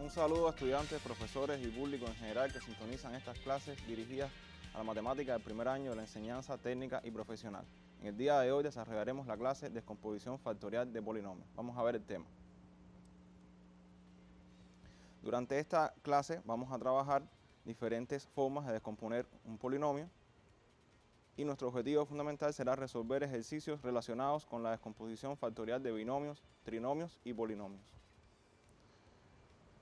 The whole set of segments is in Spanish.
Un saludo a estudiantes, profesores y público en general que sintonizan estas clases dirigidas a la matemática del primer año de la enseñanza técnica y profesional. En el día de hoy desarrollaremos la clase Descomposición factorial de polinomios. Vamos a ver el tema. Durante esta clase vamos a trabajar diferentes formas de descomponer un polinomio y nuestro objetivo fundamental será resolver ejercicios relacionados con la descomposición factorial de binomios, trinomios y polinomios.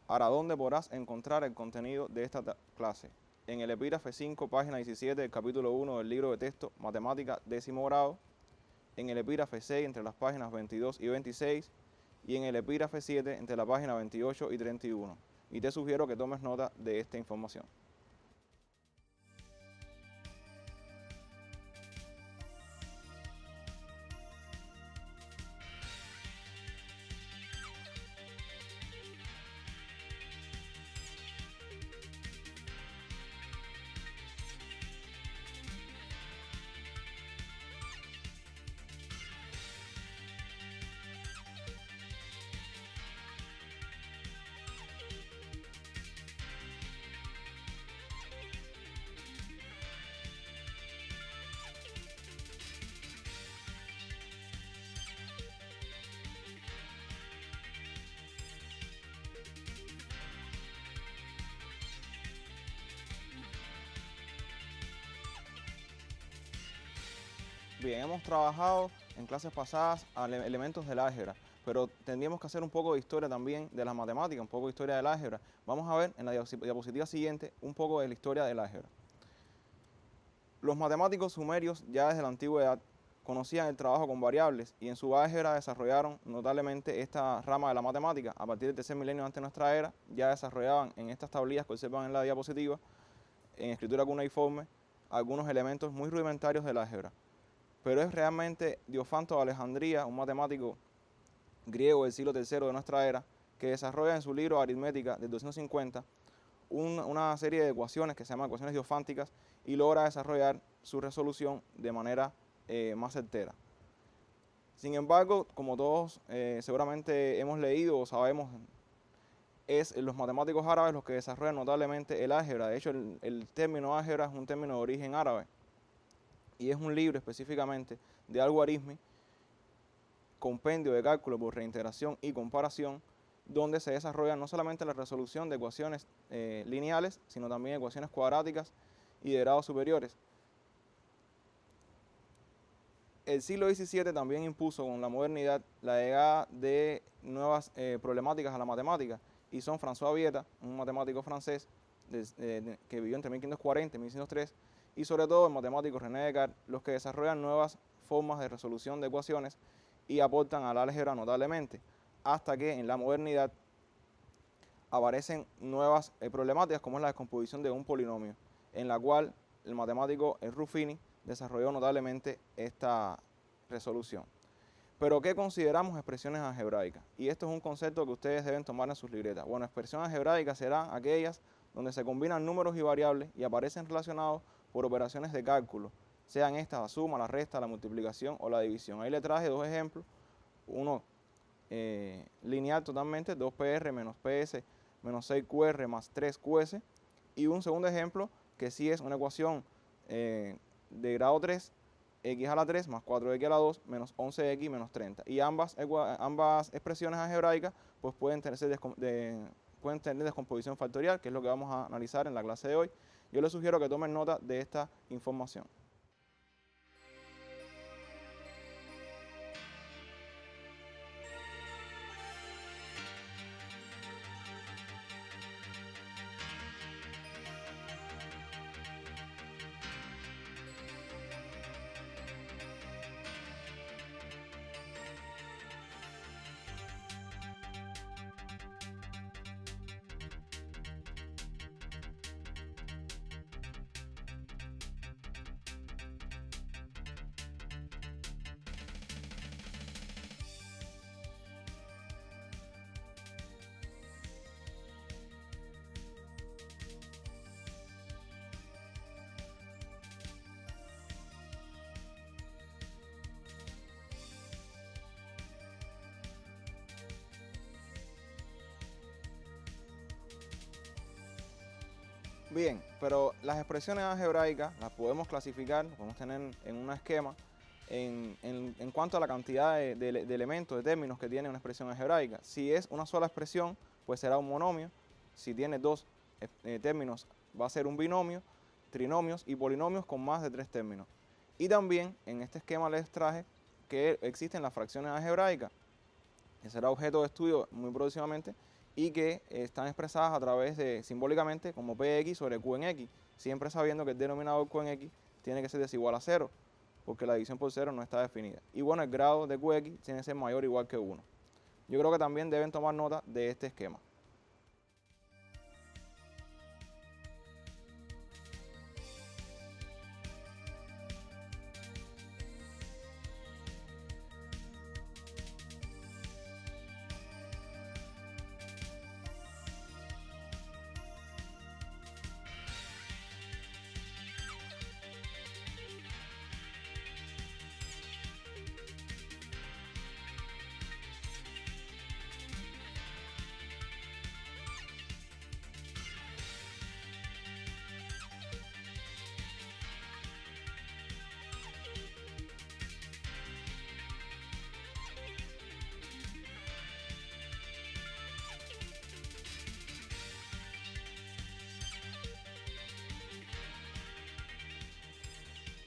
Ahora, ¿dónde podrás encontrar el contenido de esta clase? En el epígrafe 5, página 17 del capítulo 1 del libro de texto Matemática décimo grado, en el epígrafe 6 entre las páginas 22 y 26 y en el epígrafe 7 entre la página 28 y 31. Y te sugiero que tomes nota de esta información. Bien, hemos trabajado en clases pasadas elementos del álgebra, pero tendríamos que hacer un poco de historia también de las matemáticas, un poco de historia del álgebra. Vamos a ver en la diapositiva siguiente un poco de la historia del álgebra. Los matemáticos sumerios ya desde la antigüedad conocían el trabajo con variables y en su álgebra desarrollaron notablemente esta rama de la matemática. A partir del tercer milenio antes de nuestra era ya desarrollaban en estas tablillas que observan en la diapositiva, en escritura cuneiforme, algunos elementos muy rudimentarios del álgebra. Pero es realmente Diofanto de Alejandría, un matemático griego del siglo III de nuestra era, que desarrolla en su libro Aritmética del 250 una serie de ecuaciones que se llaman ecuaciones diofánticas y logra desarrollar su resolución de manera más certera. Sin embargo, como todos seguramente hemos leído o sabemos, es los matemáticos árabes los que desarrollan notablemente el álgebra. De hecho, el término álgebra es un término de origen árabe y es un libro específicamente de algoritmi, compendio de cálculo por reintegración y comparación, donde se desarrolla no solamente la resolución de ecuaciones lineales, sino también ecuaciones cuadráticas y de grados superiores. El siglo XVII también impuso con la modernidad la llegada de nuevas problemáticas a la matemática, y son François Vieta, un matemático francés que vivió entre 1540 y 1603, y sobre todo el matemático René Descartes, los que desarrollan nuevas formas de resolución de ecuaciones y aportan al álgebra notablemente, hasta que en la modernidad aparecen nuevas problemáticas como es la descomposición de un polinomio, en la cual el matemático Ruffini desarrolló notablemente esta resolución. Pero ¿qué consideramos expresiones algebraicas? Y esto es un concepto que ustedes deben tomar en sus libretas. Bueno, expresiones algebraicas serán aquellas donde se combinan números y variables y aparecen relacionados por operaciones de cálculo, sean estas la suma, la resta, la multiplicación o la división. Ahí le traje dos ejemplos, uno lineal totalmente, 2PR menos PS menos 6QR más 3QS, y un segundo ejemplo que sí es una ecuación de grado 3, x a la 3 más 4x a la 2 menos 11x menos 30. Y ambas expresiones algebraicas pues pueden tener descomposición factorial, que es lo que vamos a analizar en la clase de hoy. Yo les sugiero que tomen nota de esta información. Bien, pero las expresiones algebraicas las podemos clasificar, las podemos tener en un esquema en cuanto a la cantidad de elementos, de términos que tiene una expresión algebraica. Si es una sola expresión, pues será un monomio. Si tiene dos términos, va a ser un binomio, trinomios y polinomios con más de 3 términos. Y también en este esquema les traje que existen las fracciones algebraicas, que será objeto de estudio muy próximamente, y que están expresadas a través de, simbólicamente, como Px sobre Q en X, siempre sabiendo que el denominador Q en X tiene que ser desigual a 0, porque la división por 0 no está definida. Y bueno, el grado de Qx tiene que ser mayor o igual que 1. Yo creo que también deben tomar nota de este esquema.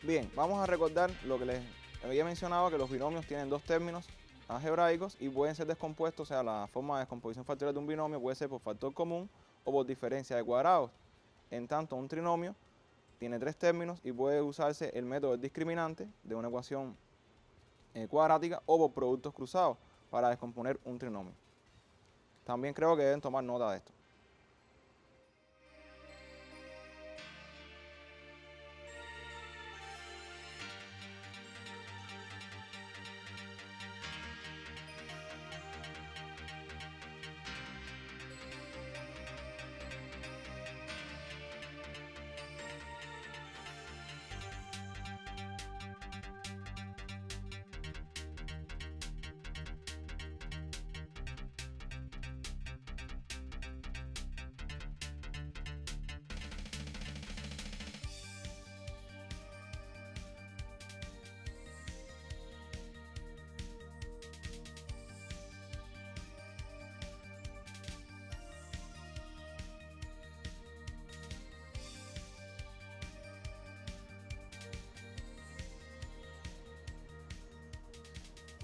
Bien, vamos a recordar lo que les había mencionado, que los binomios tienen dos términos algebraicos y pueden ser descompuestos, o sea, la forma de descomposición factorial de un binomio puede ser por factor común o por diferencia de cuadrados. En tanto, un trinomio tiene 3 términos y puede usarse el método del discriminante de una ecuación cuadrática o por productos cruzados para descomponer un trinomio. También creo que deben tomar nota de esto.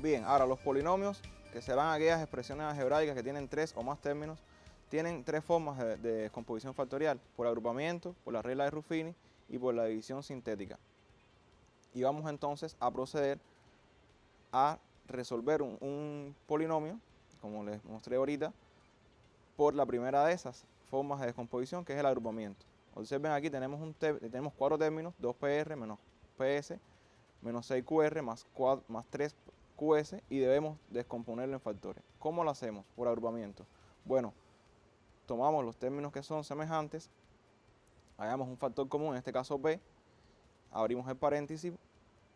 Bien, ahora los polinomios, que serán aquellas expresiones algebraicas que tienen 3 o más términos, tienen 3 formas de descomposición factorial: por agrupamiento, por la regla de Ruffini y por la división sintética. Y vamos entonces a proceder a resolver un polinomio, como les mostré ahorita, por la primera de esas formas de descomposición, que es el agrupamiento. Observen aquí, tenemos 4 términos: 2pr menos ps menos 6qr más 3qs, y debemos descomponerlo en factores. ¿Cómo lo hacemos? Por agrupamiento. Bueno, tomamos los términos que son semejantes, hagamos un factor común, en este caso p, abrimos el paréntesis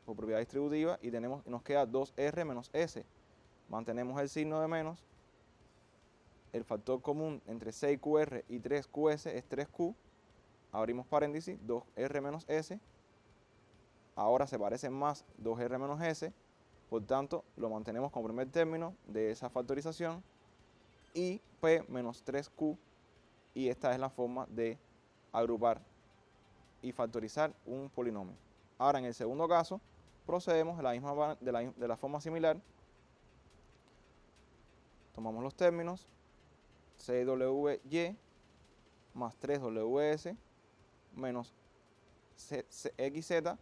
por propiedad distributiva y nos queda 2r menos s. Mantenemos el signo de menos. El factor común entre 6qr y 3qs es 3q. Abrimos paréntesis, 2r menos s. Ahora se parecen más 2r menos s. Por tanto, lo mantenemos como primer término de esa factorización. Y p menos 3q. Y esta es la forma de agrupar y factorizar un polinomio. Ahora, en el segundo caso, procedemos de la forma similar. Tomamos los términos 6wy más 3ws menos xz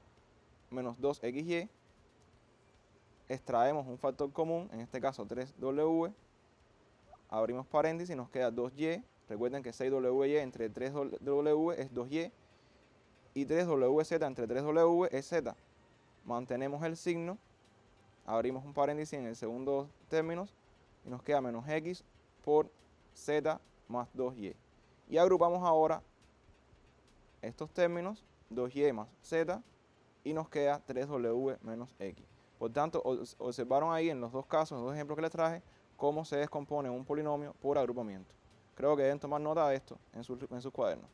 menos 2xy. Extraemos un factor común, en este caso 3w, abrimos paréntesis y nos queda 2y. Recuerden que 6wy entre 3w es 2y y 3wz entre 3w es z. Mantenemos el signo, abrimos un paréntesis en el segundo término y nos queda menos x por z más 2y. Y agrupamos ahora estos términos, 2y más z, y nos queda 3w menos x. Por tanto, observaron ahí en los dos casos, en los dos ejemplos que les traje, cómo se descompone un polinomio por agrupamiento. Creo que deben tomar nota de esto en sus cuadernos.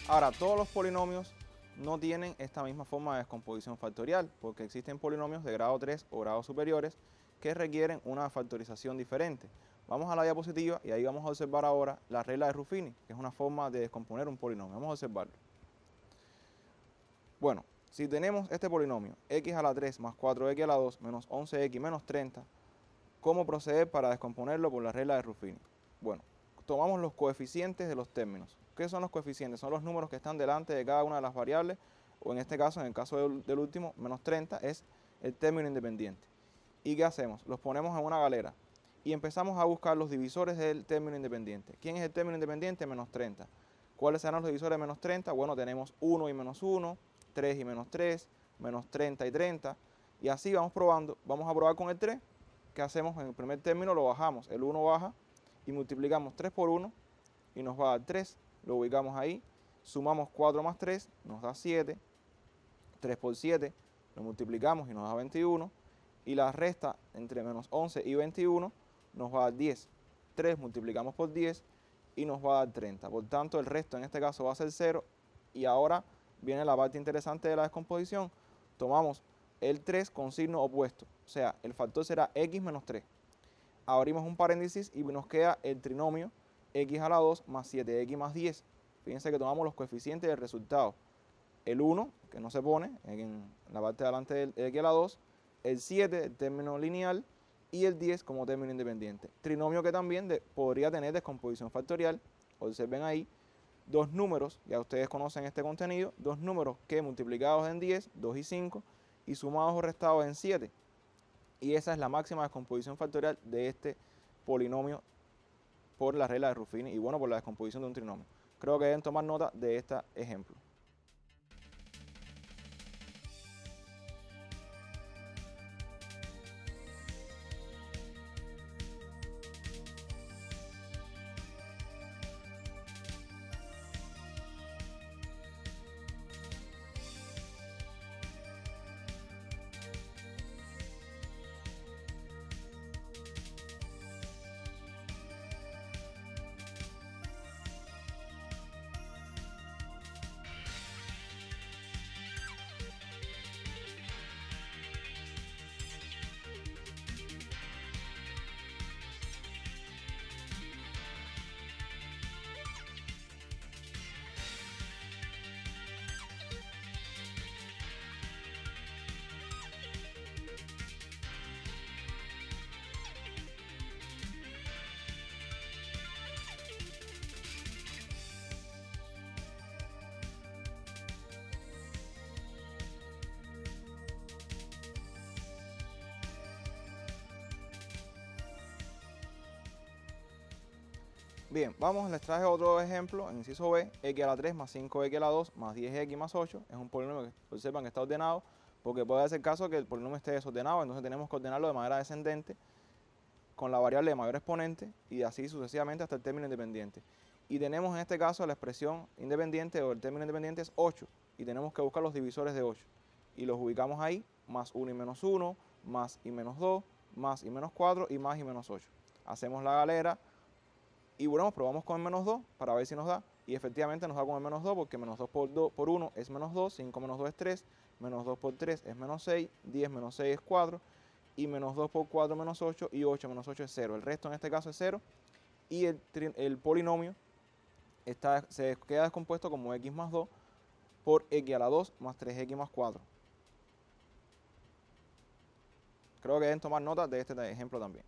Ahora, todos los polinomios no tienen esta misma forma de descomposición factorial, porque existen polinomios de grado 3 o grados superiores que requieren una factorización diferente. Vamos a la diapositiva y ahí vamos a observar ahora la regla de Ruffini, que es una forma de descomponer un polinomio. Vamos a observarlo. Bueno, si tenemos este polinomio, x a la 3 más 4x a la 2 menos 11x menos 30, ¿cómo proceder para descomponerlo por la regla de Ruffini? Bueno, tomamos los coeficientes de los términos. ¿Qué son los coeficientes? Son los números que están delante de cada una de las variables, o en este caso, en el caso del último, menos 30, es el término independiente. ¿Y qué hacemos? Los ponemos en una galera y empezamos a buscar los divisores del término independiente. ¿Quién es el término independiente? Menos 30. ¿Cuáles serán los divisores de menos 30? Bueno, tenemos 1 y menos 1, 3 y menos 3, menos 30 y 30, y así vamos probando. Vamos a probar con el 3. ¿Qué hacemos? En el primer término lo bajamos, el 1 baja, y multiplicamos 3 por 1, y nos va a dar 3, lo ubicamos ahí, sumamos 4 más 3, nos da 7, 3 por 7, lo multiplicamos y nos da 21, y la resta entre menos 11 y 21 nos va a dar 10. 3 multiplicamos por 10 y nos va a dar 30. Por tanto, el resto en este caso va a ser 0, y ahora viene la parte interesante de la descomposición. Tomamos el 3 con signo opuesto, o sea, el factor será x menos 3. Abrimos un paréntesis y nos queda el trinomio x a la 2 más 7x más 10. Fíjense que tomamos los coeficientes del resultado. El 1, que no se pone en la parte de adelante del x a la 2, el 7, el término lineal, y el 10 como término independiente. Trinomio que también podría tener descomposición factorial. Observen ahí, dos números, ya ustedes conocen este contenido, dos números que multiplicados en 10, 2 y 5, y sumados o restados en 7. Y esa es la máxima descomposición factorial de este polinomio por la regla de Ruffini y bueno, por la descomposición de un trinomio. Creo que deben tomar nota de este ejemplo. Bien, vamos, les traje otro ejemplo en inciso B, x a la 3 más 5x a la 2 más 10x más 8. Es un polinomio que observan que está ordenado, porque puede ser el caso que el polinomio esté desordenado, entonces tenemos que ordenarlo de manera descendente con la variable de mayor exponente y así sucesivamente hasta el término independiente. Y tenemos en este caso la expresión independiente o el término independiente es 8 y tenemos que buscar los divisores de 8. Y los ubicamos ahí, más 1 y menos 1, más y menos 2, más y menos 4 y más y menos 8. Hacemos la galera. Y bueno, probamos con el menos 2 para ver si nos da. Y efectivamente nos da con el menos 2 porque menos 2 por 1 es menos 2, 5 menos 2 es 3, menos 2 por 3 es menos 6, 10 menos 6 es 4, y menos 2 por 4 menos 8, y 8 menos 8 es 0. El resto en este caso es 0, y el polinomio se queda descompuesto como x más 2 por x a la 2 más 3x más 4. Creo que deben tomar nota de este ejemplo también.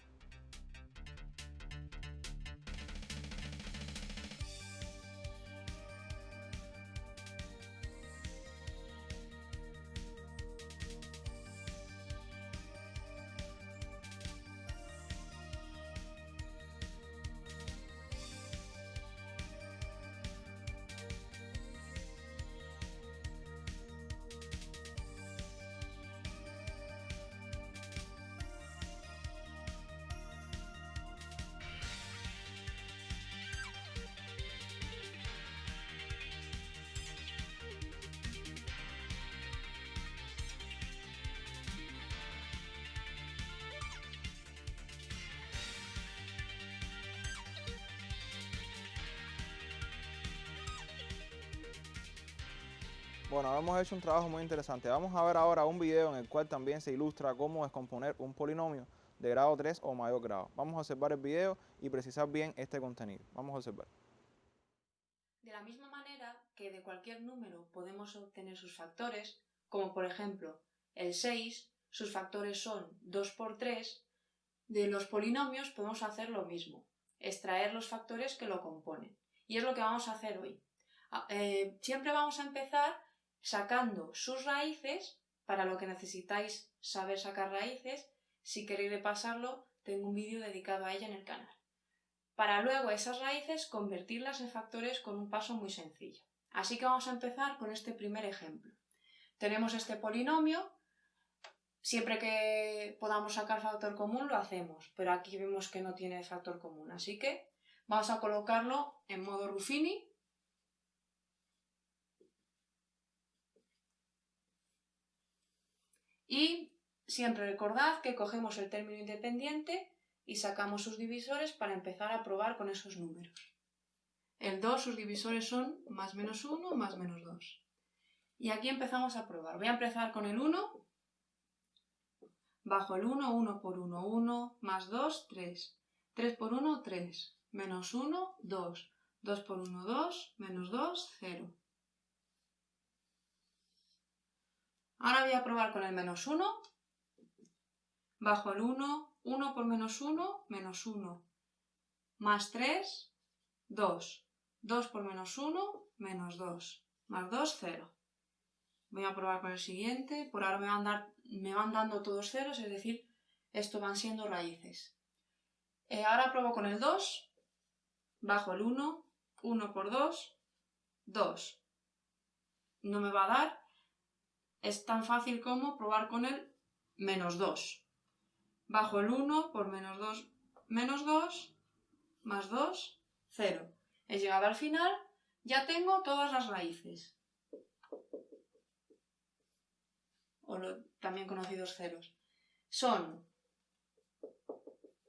Bueno, hemos hecho un trabajo muy interesante. Vamos a ver ahora un video en el cual también se ilustra cómo descomponer un polinomio de grado 3 o mayor grado. Vamos a observar el video y precisar bien este contenido. Vamos a observar. De la misma manera que de cualquier número podemos obtener sus factores, como por ejemplo el 6, sus factores son 2 por 3, de los polinomios podemos hacer lo mismo, extraer los factores que lo componen. Y es lo que vamos a hacer hoy. Siempre vamos a empezar sacando sus raíces, para lo que necesitáis saber sacar raíces. Si queréis repasarlo, tengo un vídeo dedicado a ella en el canal. Para luego esas raíces convertirlas en factores con un paso muy sencillo. Así que vamos a empezar con este primer ejemplo. Tenemos este polinomio. Siempre que podamos sacar factor común lo hacemos, pero aquí vemos que no tiene factor común, así que vamos a colocarlo en modo Ruffini. Y siempre recordad que cogemos el término independiente y sacamos sus divisores para empezar a probar con esos números. El 2, sus divisores son más menos 1 más menos 2. Y aquí empezamos a probar. Voy a empezar con el 1. Bajo el 1, 1 por 1, 1, más 2, 3. 3 por 1, 3. Menos 1, 2. 2 por 1, 2. Menos 2, 0. Ahora voy a probar con el menos 1. Bajo el 1, 1 por menos 1, menos 1. Más 3, 2. 2 por menos 1, menos 2. Más 2, 0. Voy a probar con el siguiente. Por ahora me van dando todos ceros, es decir, esto van siendo raíces. Ahora pruebo con el 2. Bajo el 1, 1 por 2, 2. No me va a dar. Es tan fácil como probar con el menos 2. Bajo el 1 por menos 2, menos 2, más 2, 0. He llegado al final, ya tengo todas las raíces. También conocidos ceros. Son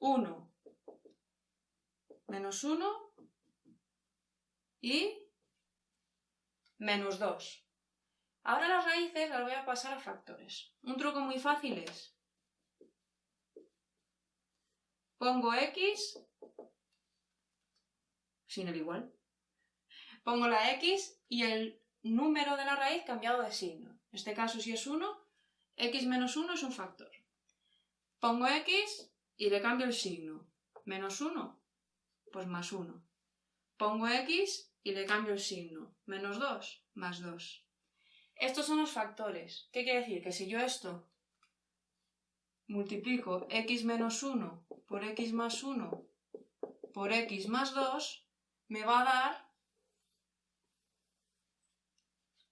1, menos 1 y menos 2. Ahora las raíces las voy a pasar a factores. Un truco muy fácil es: pongo x sin el igual. Pongo la x y el número de la raíz cambiado de signo. En este caso, si es 1, x menos 1 es un factor. Pongo x y le cambio el signo. Menos 1, pues más 1. Pongo x y le cambio el signo. Menos 2, más 2. Estos son los factores. ¿Qué quiere decir? Que si yo esto multiplico x menos 1 por x más 1 por x más 2, me va a dar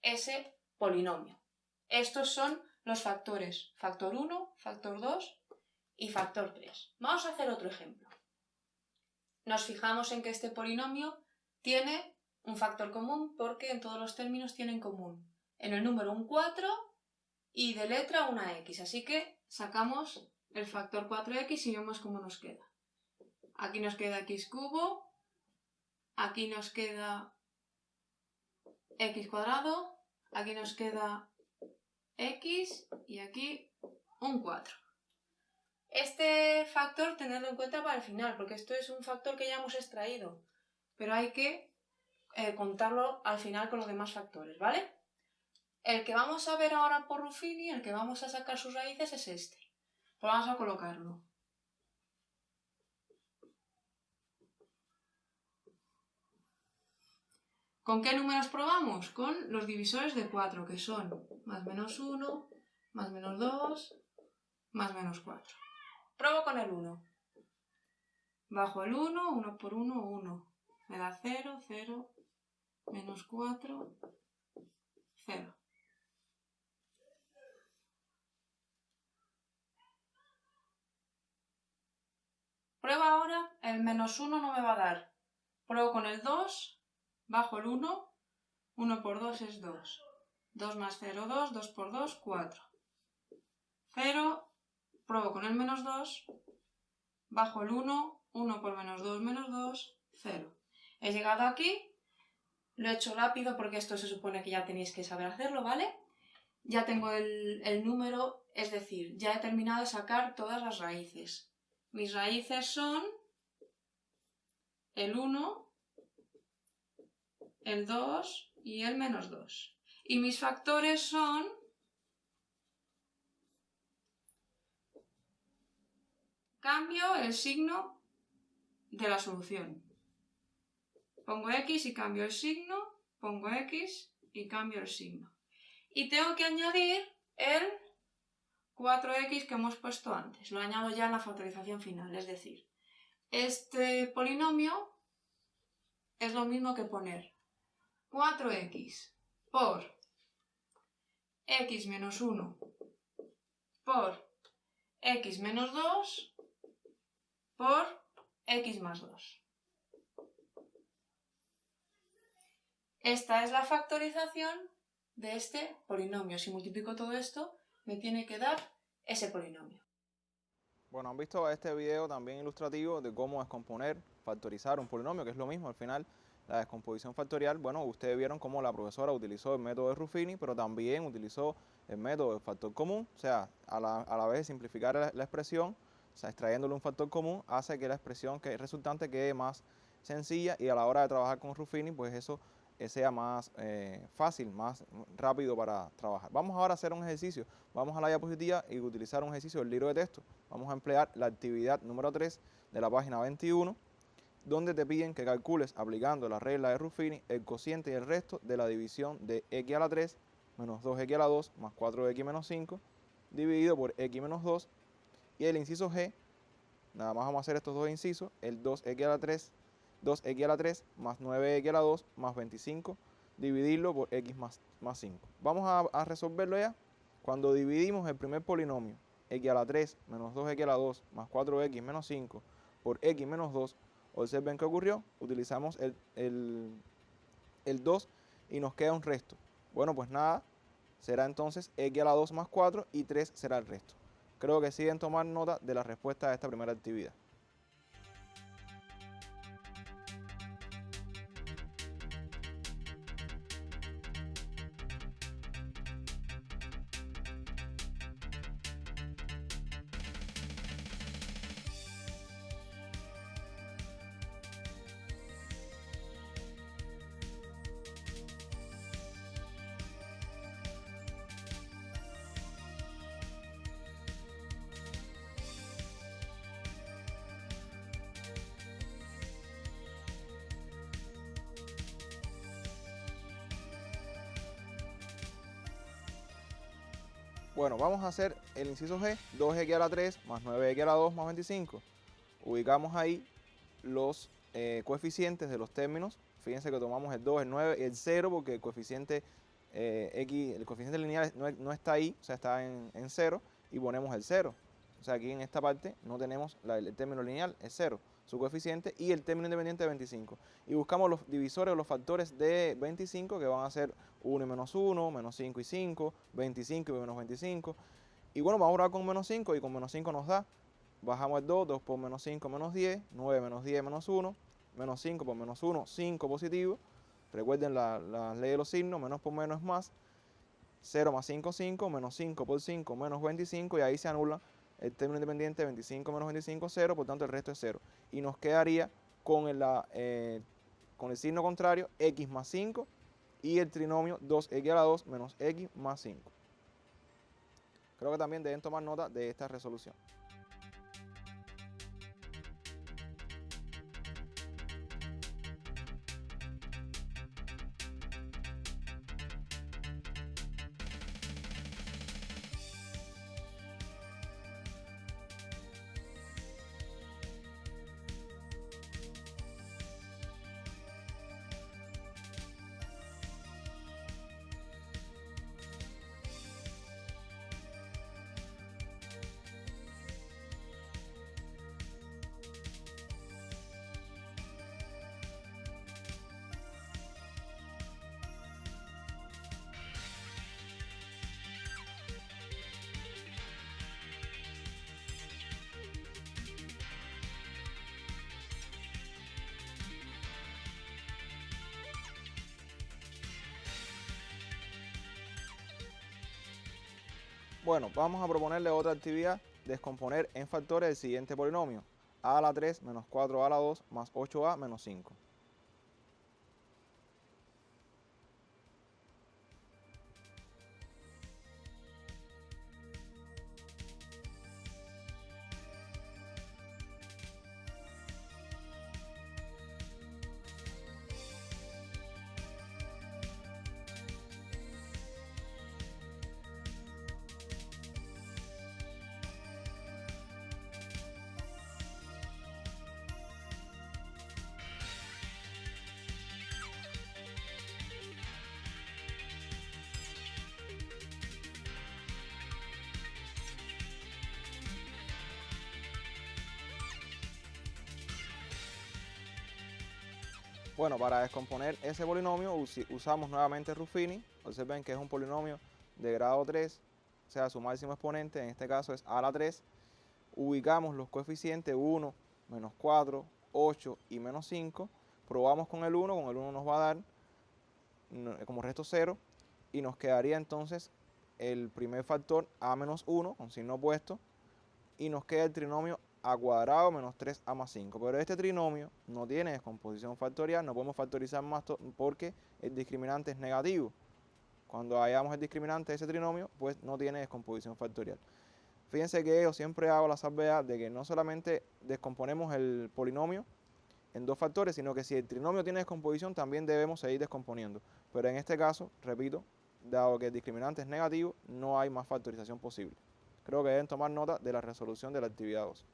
ese polinomio. Estos son los factores, factor 1, factor 2 y factor 3. Vamos a hacer otro ejemplo. Nos fijamos en que este polinomio tiene un factor común porque en todos los términos tiene en común en el número un 4 y de letra una x, así que sacamos el factor 4x y vemos cómo nos queda. Aquí nos queda x cubo, aquí nos queda x cuadrado, aquí nos queda x y aquí un 4. Este factor tenedlo en cuenta para el final, porque esto es un factor que ya hemos extraído, pero hay que contarlo al final con los demás factores, ¿vale? El que vamos a ver ahora por Ruffini, el que vamos a sacar sus raíces es este. Pues vamos a colocarlo. ¿Con qué números probamos? Con los divisores de 4, que son más menos 1, más menos 2, más menos 4. Pruebo con el 1. Bajo el 1, 1 por 1, 1. Me da 0, 0, menos 4, 0. Pruebo ahora, el menos 1 no me va a dar. Pruebo con el 2, bajo el 1, 1 por 2 es 2. 2 más 0, 2, 2 por 2, 4. 0, pruebo con el menos 2, bajo el 1, 1 por menos 2, 0. He llegado aquí, Lo he hecho rápido porque esto se supone que ya tenéis que saber hacerlo, ¿vale? Ya tengo el número, es decir, ya he terminado de sacar todas las raíces. Mis raíces son el 1, el 2 y el menos 2. Y mis factores son cambio el signo de la solución. Pongo X y cambio el signo, pongo X y cambio el signo. Y tengo que añadir el 4X que hemos puesto antes. Lo añado ya en la factorización final, es decir, este polinomio es lo mismo que poner 4X por X menos 1 por X menos 2 por X más 2. Esta es la factorización de este polinomio. Si multiplico todo esto, me tiene que dar ese polinomio. Bueno, han visto este video también ilustrativo de cómo descomponer, factorizar un polinomio, que es lo mismo al final, la descomposición factorial. Bueno, ustedes vieron cómo la profesora utilizó el método de Ruffini, pero también utilizó el método del factor común, o sea, a la vez de simplificar la expresión, o sea, extrayéndole un factor común, hace que la expresión resultante quede más sencilla y a la hora de trabajar con Ruffini, pues eso sea más fácil, más rápido para trabajar. Vamos ahora a hacer un ejercicio. Vamos a la diapositiva y utilizar un ejercicio del libro de texto. Vamos a emplear la actividad número 3 de la página 21, donde te piden que calcules, aplicando la regla de Ruffini, el cociente y el resto de la división de x a la 3 menos 2x a la 2 más 4x menos 5 dividido por x menos 2. Y el inciso G, nada más vamos a hacer estos dos incisos, el 2x a la 3 más 9x a la 2 más 25, dividirlo por x más 5. Vamos a resolverlo ya. Cuando dividimos el primer polinomio, x a la 3 menos 2x a la 2 más 4x menos 5 por x menos 2, observen qué ocurrió. Utilizamos el 2 y nos queda un resto. Bueno, pues nada, será entonces x a la 2 más 4 y 3 será el resto. Creo que siguen tomar nota de la respuesta de esta primera actividad. Bueno, vamos a hacer el inciso G, 2x a la 3 más 9x a la 2 más 25. Ubicamos ahí los coeficientes de los términos. Fíjense que tomamos el 2, el 9 y el 0 porque el coeficiente el coeficiente lineal no está ahí, o sea, está en 0 y ponemos el 0. O sea, aquí en esta parte no tenemos el término lineal, es 0, su coeficiente, y el término independiente de 25. Y buscamos los divisores o los factores de 25 que van a ser 1 y menos 1, menos 5 y 5, 25 y menos 25. Y bueno, vamos a probar con menos 5 y con menos 5 nos da. Bajamos el 2, 2 por menos 5 menos 10, 9 menos 10 menos 1, menos 5 por menos 1, 5 positivo. Recuerden la ley de los signos, menos por menos es más. 0 más 5, 5, menos 5 por 5, menos 25, y ahí se anula el término independiente, 25 menos 25, 0, por tanto el resto es 0. Y nos quedaría con el signo contrario, x más 5, y el trinomio 2x a la 2 menos x más 5. Creo que también deben tomar nota de esta resolución. Bueno, vamos a proponerle otra actividad, descomponer en factores el siguiente polinomio, a la 3 menos 4a a la 2 más 8a menos 5. Bueno, para descomponer ese polinomio usamos nuevamente Ruffini. Observen que es un polinomio de grado 3, o sea, su máximo exponente, en este caso es a la 3. Ubicamos los coeficientes 1, menos 4, 8 y menos 5. Probamos con el 1 nos va a dar como resto 0. Y nos quedaría entonces el primer factor a menos 1 con signo opuesto. Y nos queda el trinomio a cuadrado menos 3a más 5. Pero este trinomio no tiene descomposición factorial, no podemos factorizar más porque el discriminante es negativo. Cuando hallamos el discriminante de ese trinomio, pues no tiene descomposición factorial. Fíjense que yo siempre hago la salvedad de que no solamente descomponemos el polinomio en dos factores, sino que si el trinomio tiene descomposición, también debemos seguir descomponiendo. Pero en este caso, repito, dado que el discriminante es negativo, no hay más factorización posible. Creo que deben tomar nota de la resolución de la actividad 2.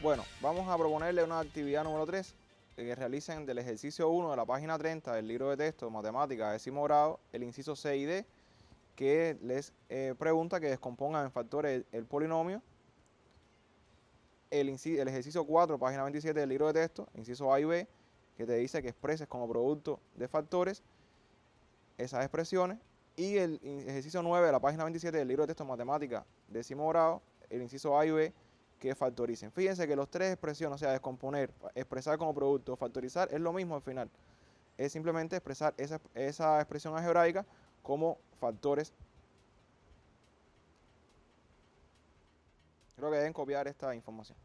Bueno, vamos a proponerle una actividad número 3 que realicen del ejercicio 1 de la página 30 del libro de texto Matemáticas, décimo grado, el inciso C y D, que les pregunta que descompongan en factores el polinomio. El ejercicio 4, página 27 del libro de texto, inciso A y B, que te dice que expreses como producto de factores esas expresiones. Y el ejercicio 9 de la página 27 del libro de texto Matemáticas, décimo grado, el inciso A y B, que factoricen. Fíjense que las tres expresiones, o sea, descomponer, expresar como producto, factorizar, es lo mismo al final. Es simplemente expresar esa expresión algebraica como factores. Creo que deben copiar esta información.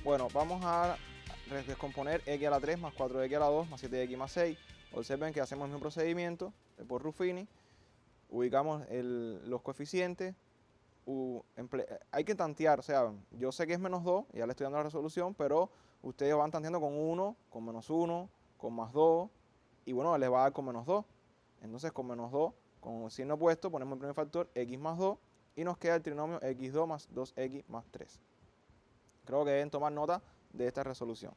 Bueno, vamos a descomponer x a la 3 más 4x a la 2 más 7x más 6. Observen que hacemos el mismo procedimiento por Ruffini. Ubicamos los coeficientes. Hay que tantear, o sea, yo sé que es menos 2, ya le estoy dando la resolución, pero ustedes van tanteando con 1, con menos 1, con más 2, y bueno, les va a dar con menos 2. Entonces con menos 2, con signo opuesto, ponemos el primer factor x más 2, y nos queda el trinomio x2 más 2x más 3. Creo que deben tomar nota de esta resolución.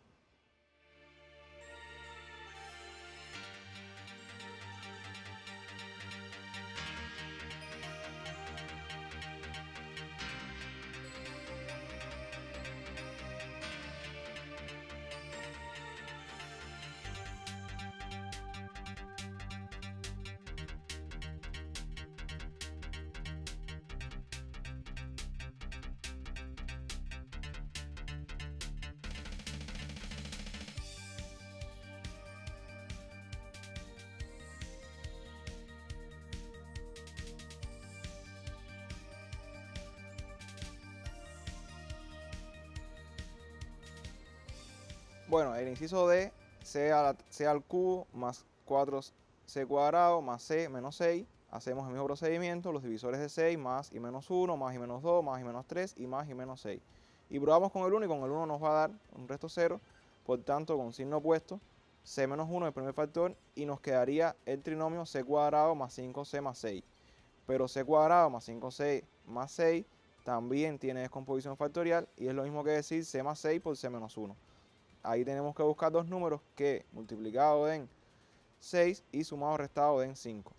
Bueno, el inciso D, C al cubo más 4c cuadrado más c menos 6. Hacemos el mismo procedimiento, los divisores de 6 más y menos 1, más y menos 2, más y menos 3 y más y menos 6. Y probamos con el 1 y con el 1 nos va a dar un resto 0. Por tanto, con signo opuesto, c menos 1 es el primer factor y nos quedaría el trinomio c cuadrado más 5c más 6. Pero c cuadrado más 5c más 6 también tiene descomposición factorial y es lo mismo que decir c más 6 por c menos 1. Ahí tenemos que buscar dos números que multiplicado den 6 y sumado o restado den 5.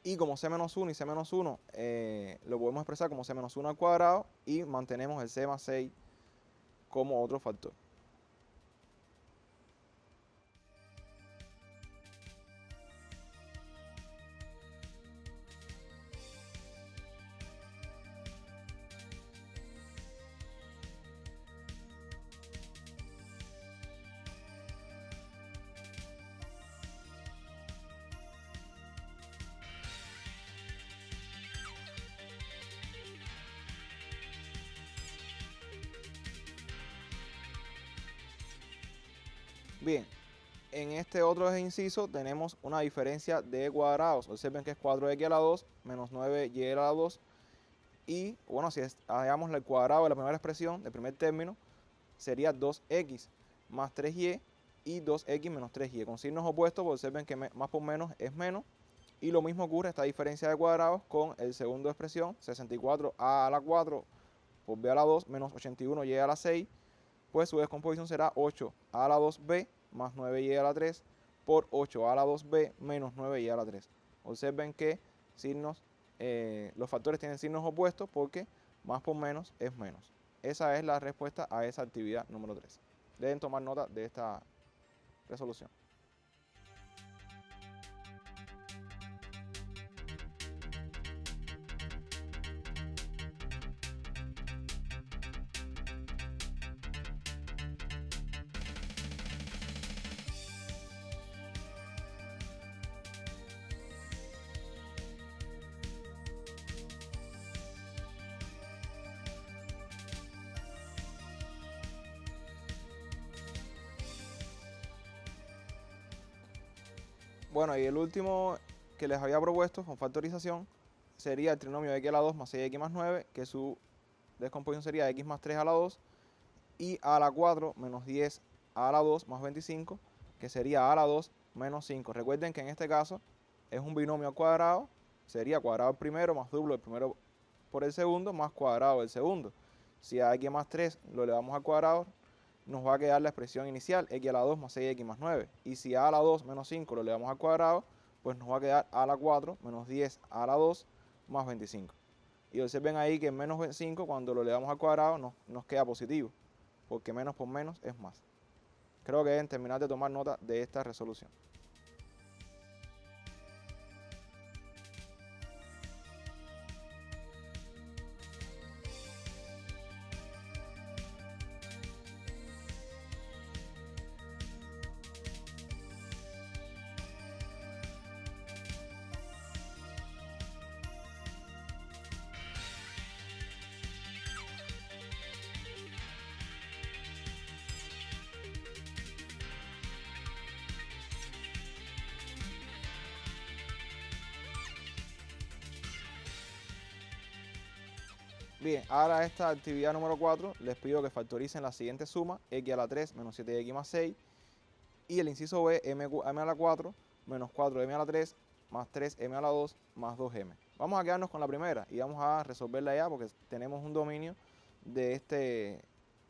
Y como c-1 y c-1 lo podemos expresar como c-1 al cuadrado y mantenemos el c más 6 como otro factor. Bien, en este otro inciso tenemos una diferencia de cuadrados. Observen que es 4x a la 2 menos 9y a la 2. Y bueno, si hagamos el cuadrado de la primera expresión, del primer término, sería 2x más 3y y 2x menos 3y. Con signos opuestos, pues observen que más por menos es menos. Y lo mismo ocurre esta diferencia de cuadrados con el segundo expresión, 64a a la 4 por b a la 2 menos 81y a la 6. Pues su descomposición será 8a a la 2b más 9y a la 3 por 8a a la 2b menos 9y a la 3. Observen que los factores tienen signos opuestos porque más por menos es menos. Esa es la respuesta a esa actividad número 3. Deben tomar nota de esta resolución. Bueno, y el último que les había propuesto con factorización sería el trinomio x a la 2 más 6x más 9, que su descomposición sería x más 3 a la 2 y a la 4 menos 10 a la 2 más 25, que sería a la 2 menos 5. Recuerden que en este caso es un binomio al cuadrado, sería cuadrado el primero más duplo el primero por el segundo más cuadrado del segundo. Si a x más 3 lo elevamos al cuadrado, nos va a quedar la expresión inicial, x a la 2 más 6x más 9. Y si a la 2 menos 5 lo elevamos al cuadrado, pues nos va a quedar a la 4 menos 10 a la 2 más 25. Y observen ahí que menos 25 cuando lo elevamos al cuadrado nos queda positivo, porque menos por menos es más. Creo que deben terminar de tomar nota de esta resolución. Bien, ahora esta actividad número 4, les pido que factoricen la siguiente suma, x a la 3 menos 7x más 6, y el inciso B, m a la 4 menos 4m a la 3 más 3m a la 2 más 2m. Vamos a quedarnos con la primera y vamos a resolverla ya porque tenemos un dominio de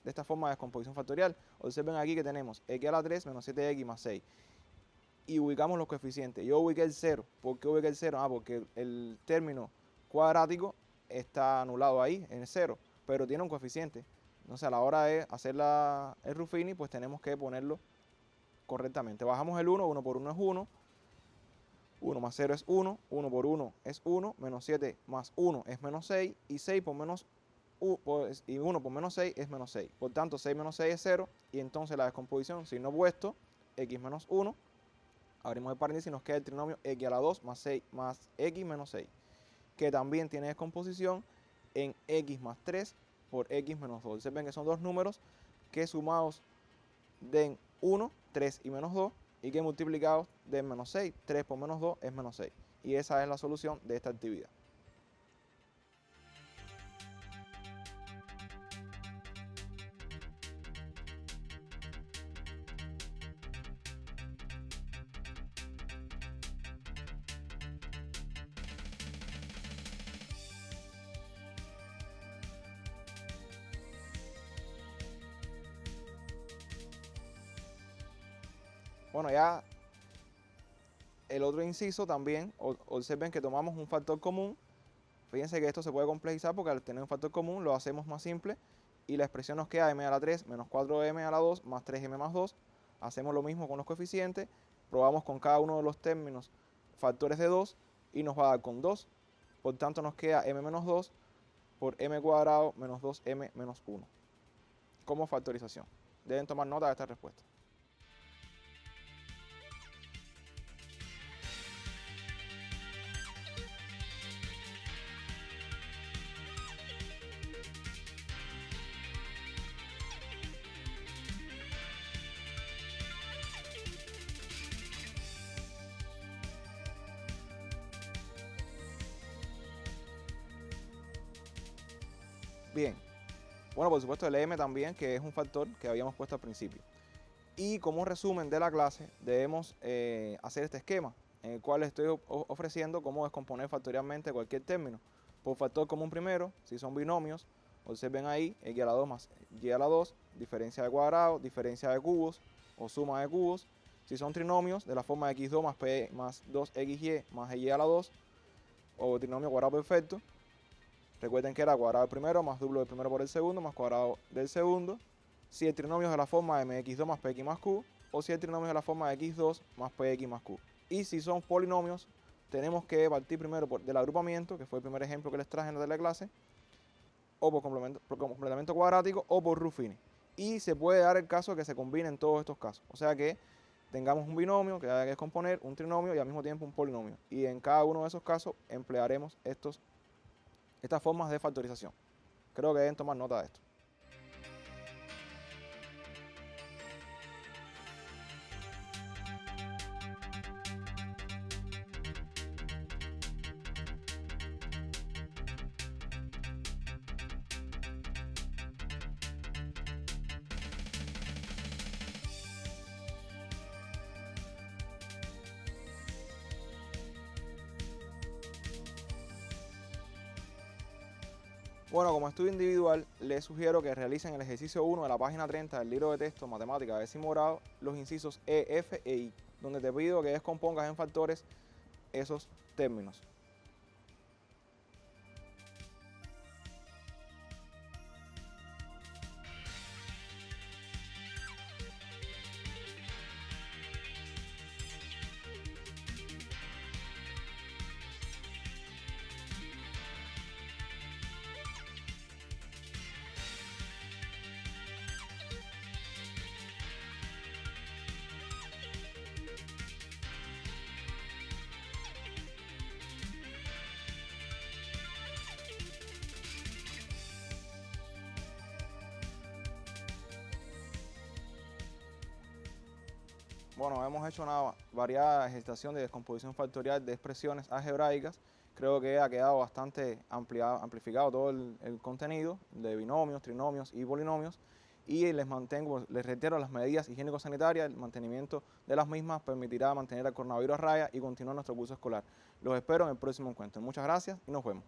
esta forma de descomposición factorial. Observen aquí que tenemos x a la 3 menos 7x más 6. Y ubicamos los coeficientes. Yo ubiqué el 0. ¿Por qué ubiqué el 0? Porque el término cuadrático está anulado ahí, en el 0, pero tiene un coeficiente. Entonces a la hora de hacer el Ruffini, pues tenemos que ponerlo correctamente. Bajamos el 1, 1 por 1 es 1, 1 más 0 es 1, 1 por 1 es 1, menos 7 más 1 es menos 6, y 6 por menos 1 por menos 6 es menos 6. Por tanto, 6 menos 6 es 0, y entonces la descomposición, signo opuesto, x menos 1, abrimos el paréntesis y nos queda el trinomio x a la 2 más 6 más x menos 6, que también tiene descomposición en x más 3 por x menos 2. Observen que son dos números que sumados den 1, 3 y menos 2, y que multiplicados den menos 6. 3 por menos 2 es menos 6. Y esa es la solución de esta actividad. Bueno, ya el otro inciso también, observen que tomamos un factor común. Fíjense que esto se puede complejizar porque al tener un factor común lo hacemos más simple y la expresión nos queda m a la 3 menos 4m a la 2 más 3m más 2. Hacemos lo mismo con los coeficientes, probamos con cada uno de los términos factores de 2 y nos va a dar con 2. Por tanto nos queda m menos 2 por m cuadrado menos 2m menos 1 como factorización. Deben tomar nota de esta respuesta. Bien, bueno, por supuesto el m también, que es un factor que habíamos puesto al principio. Y como resumen de la clase, debemos hacer este esquema, en el cual les estoy ofreciendo cómo descomponer factorialmente cualquier término. Por factor común primero, si son binomios, observen ahí, x a la 2 más y a la 2, diferencia de cuadrado, diferencia de cubos o suma de cubos. Si son trinomios, de la forma de x2 más p más 2xy más y a la 2, o trinomio cuadrado perfecto. Recuerden que era cuadrado del primero más duplo del primero por el segundo más cuadrado del segundo. Si el trinomio es de la forma de mx2 más px más q, o si el trinomio es de la forma de x2 más px más q. Y si son polinomios, tenemos que partir primero del agrupamiento, que fue el primer ejemplo que les traje en la clase, o por complemento cuadrático o por Ruffini. Y se puede dar el caso de que se combinen todos estos casos. O sea que tengamos un binomio que haya que descomponer, un trinomio y al mismo tiempo un polinomio. Y en cada uno de esos casos emplearemos estas formas de factorización. Creo que deben tomar nota de esto. Bueno, como estudio individual, les sugiero que realicen el ejercicio 1 de la página 30 del libro de texto Matemática de 10º grado, los incisos E, F e I, donde te pido que descompongas en factores esos términos. Bueno, hemos hecho una variada ejercitación de descomposición factorial de expresiones algebraicas. Creo que ha quedado bastante amplificado todo el contenido de binomios, trinomios y polinomios. Y les reitero, las medidas higiénico-sanitarias, el mantenimiento de las mismas permitirá mantener el coronavirus a raya y continuar nuestro curso escolar. Los espero en el próximo encuentro. Muchas gracias y nos vemos.